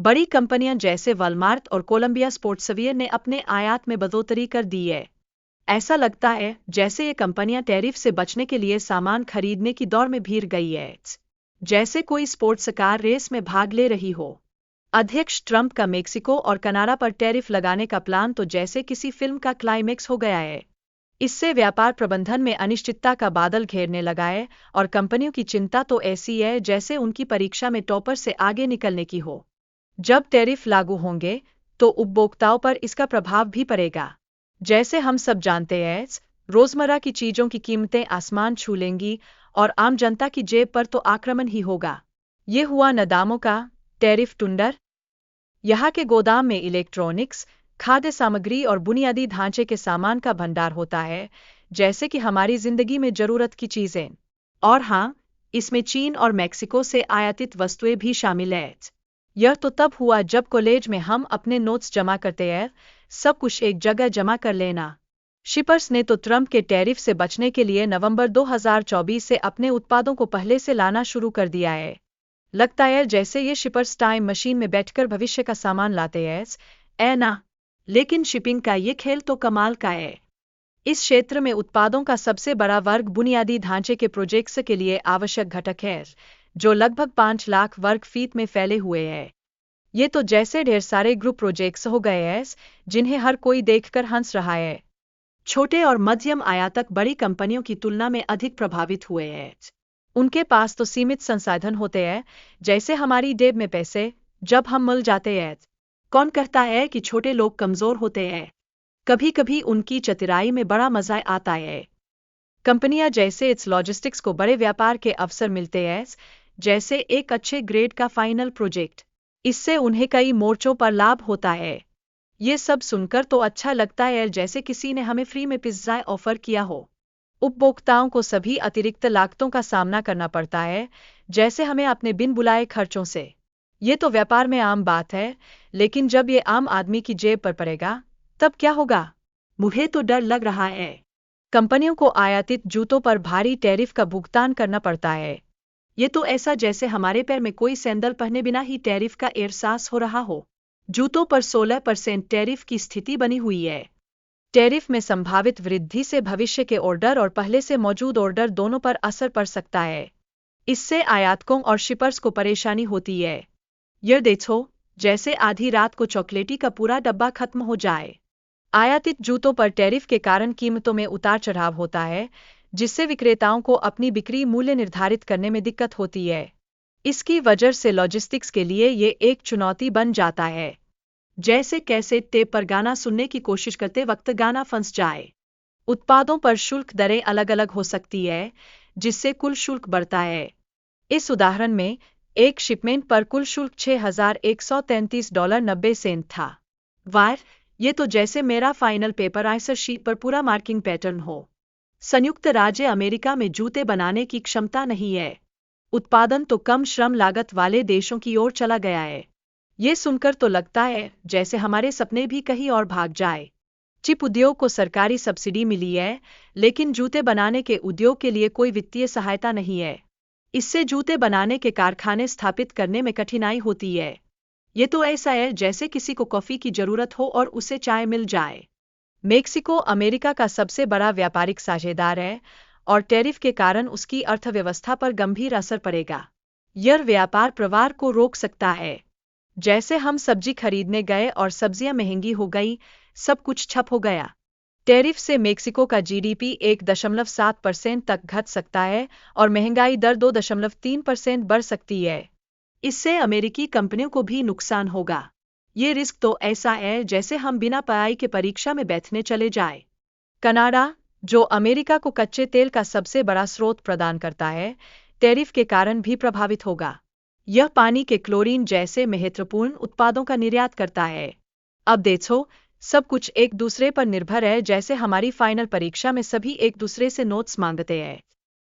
बड़ी कंपनियां जैसे वॉलमार्ट और कोलंबिया स्पोर्ट्सवियर ने अपने आयात में बढ़ोतरी कर दी है। ऐसा लगता है जैसे ये कंपनियां टैरिफ से बचने के लिए सामान खरीदने की दौड़ में भीड़ गई है, जैसे कोई स्पोर्ट्स कार रेस में भाग ले रही हो। अध्यक्ष ट्रंप का मेक्सिको और कनाडा पर टैरिफ लगाने का प्लान तो जैसे किसी फिल्म का क्लाइमेक्स हो गया है। इससे व्यापार प्रबंधन में अनिश्चितता का बादल घेरने लगा है और कंपनियों की चिंता तो ऐसी है जैसे उनकी परीक्षा में टॉपर से आगे निकलने की हो। जब टैरिफ लागू होंगे तो उपभोक्ताओं पर इसका प्रभाव भी पड़ेगा। जैसे हम सब जानते हैं, रोजमर्रा की चीजों की कीमतें आसमान छू लेंगी और आम जनता की जेब पर तो आक्रमण ही होगा। ये हुआ न दामों का टैरिफ टुंडर। यहाँ के गोदाम में इलेक्ट्रॉनिक्स, खाद्य सामग्री और बुनियादी ढांचे के सामान का भंडार होता है, जैसे कि हमारी जिंदगी में जरूरत की चीजें। और हाँ, इसमें चीन और मेक्सिको से आयातित वस्तुएं भी शामिल हैं। यह तो तब हुआ जब कॉलेज में हम अपने नोट्स जमा करते हैं, सब कुछ एक जगह जमा कर लेना। शिपर्स ने तो ट्रंप के टैरिफ से बचने के लिए नवंबर 2024 से अपने उत्पादों को पहले से लाना शुरू कर दिया है। लगता है जैसे ये शिपर्स टाइम मशीन में बैठकर भविष्य का सामान लाते हैं ना। लेकिन शिपिंग का ये खेल तो कमाल का है। इस क्षेत्र में उत्पादों का सबसे बड़ा वर्ग बुनियादी ढांचे के प्रोजेक्ट्स के लिए आवश्यक घटक है, जो लगभग 5 लाख वर्ग फीट में फैले हुए हैं। ये तो जैसे ढेर सारे ग्रुप प्रोजेक्ट्स हो गए हैं जिन्हें हर कोई देखकर हंस रहा है। छोटे और मध्यम आयातक बड़ी कंपनियों की तुलना में अधिक प्रभावित हुए हैं। उनके पास तो सीमित संसाधन होते हैं, जैसे हमारी जेब में पैसे जब हम मिल जाते हैं। कौन कहता है कि छोटे लोग कमजोर होते हैं? कभी कभी उनकी चतुराई में बड़ा मजा आता है। कंपनियां जैसे इट्स लॉजिस्टिक्स को बड़े व्यापार के अवसर मिलते हैं, जैसे एक अच्छे ग्रेड का फाइनल प्रोजेक्ट। इससे उन्हें कई मोर्चों पर लाभ होता है। ये सब सुनकर तो अच्छा लगता है जैसे किसी ने हमें फ्री में पिज्जा ऑफर किया हो। उपभोक्ताओं को सभी अतिरिक्त लागतों का सामना करना पड़ता है, जैसे हमें अपने बिन बुलाए खर्चों से। ये तो व्यापार में आम बात है, लेकिन जब ये आम आदमी की जेब पर पड़ेगा तब क्या होगा? मुझे तो डर लग रहा है। कंपनियों को आयातित जूतों पर भारी टैरिफ का भुगतान करना पड़ता है। ये तो ऐसा जैसे हमारे पैर में कोई सैंडल पहने बिना ही टैरिफ का एहसास हो रहा हो। जूतों पर 16% टैरिफ की स्थिति बनी हुई है। टैरिफ में संभावित वृद्धि से भविष्य के ऑर्डर और पहले से मौजूद ऑर्डर दोनों पर असर पड़ सकता है। इससे आयातकों और शिपर्स को परेशानी होती है। यह देखो जैसे आधी रात को चॉकलेटी का पूरा डब्बा खत्म हो जाए। आयातित जूतों पर टैरिफ के कारण कीमतों में उतार चढ़ाव होता है, जिससे विक्रेताओं को अपनी बिक्री मूल्य निर्धारित करने में दिक्कत होती है। इसकी वजह से लॉजिस्टिक्स के लिए ये एक चुनौती बन जाता है। जैसे कैसेट टेप पर गाना सुनने की कोशिश करते वक्त गाना फंस जाए। उत्पादों पर शुल्क दरें अलग अलग हो सकती है, जिससे कुल शुल्क बढ़ता है। इस उदाहरण में एक शिपमेंट पर कुल शुल्क $6,133.90 था। वाह, ये तो जैसे मेरा फाइनल पेपर आंसर शीट पर पूरा मार्किंग पैटर्न हो। संयुक्त राज्य अमेरिका में जूते बनाने की क्षमता नहीं है। उत्पादन तो कम श्रम लागत वाले देशों की ओर चला गया है। ये सुनकर तो लगता है जैसे हमारे सपने भी कहीं और भाग जाए। चिप उद्योग को सरकारी सब्सिडी मिली है, लेकिन जूते बनाने के उद्योग के लिए कोई वित्तीय सहायता नहीं है। इससे जूते बनाने के कारखाने स्थापित करने में कठिनाई होती है। ये तो ऐसा है जैसे किसी को कॉफी की जरूरत हो और उसे चाय मिल जाए। मेक्सिको अमेरिका का सबसे बड़ा व्यापारिक साझेदार है और टैरिफ के कारण उसकी अर्थव्यवस्था पर गंभीर असर पड़ेगा। यह व्यापार प्रवाह को रोक सकता है। जैसे हम सब्जी खरीदने गए और सब्जियां महंगी हो गई, सब कुछ ठप हो गया। टैरिफ से मेक्सिको का जीडीपी 1.7% तक घट सकता है और महंगाई दर 2.3% बढ़ सकती है। इससे अमेरिकी कंपनियों को भी नुकसान होगा। ये रिस्क तो ऐसा है जैसे हम बिना पढ़ाई के परीक्षा में बैठने चले जाए। कनाडा, जो अमेरिका को कच्चे तेल का सबसे बड़ा स्रोत प्रदान करता है, टैरिफ के कारण भी प्रभावित होगा। यह पानी के क्लोरीन जैसे महत्वपूर्ण उत्पादों का निर्यात करता है। अब देखो, सब कुछ एक दूसरे पर निर्भर है। जैसे हमारी फाइनल परीक्षा में सभी एक दूसरे से नोट्स मांगते हैं।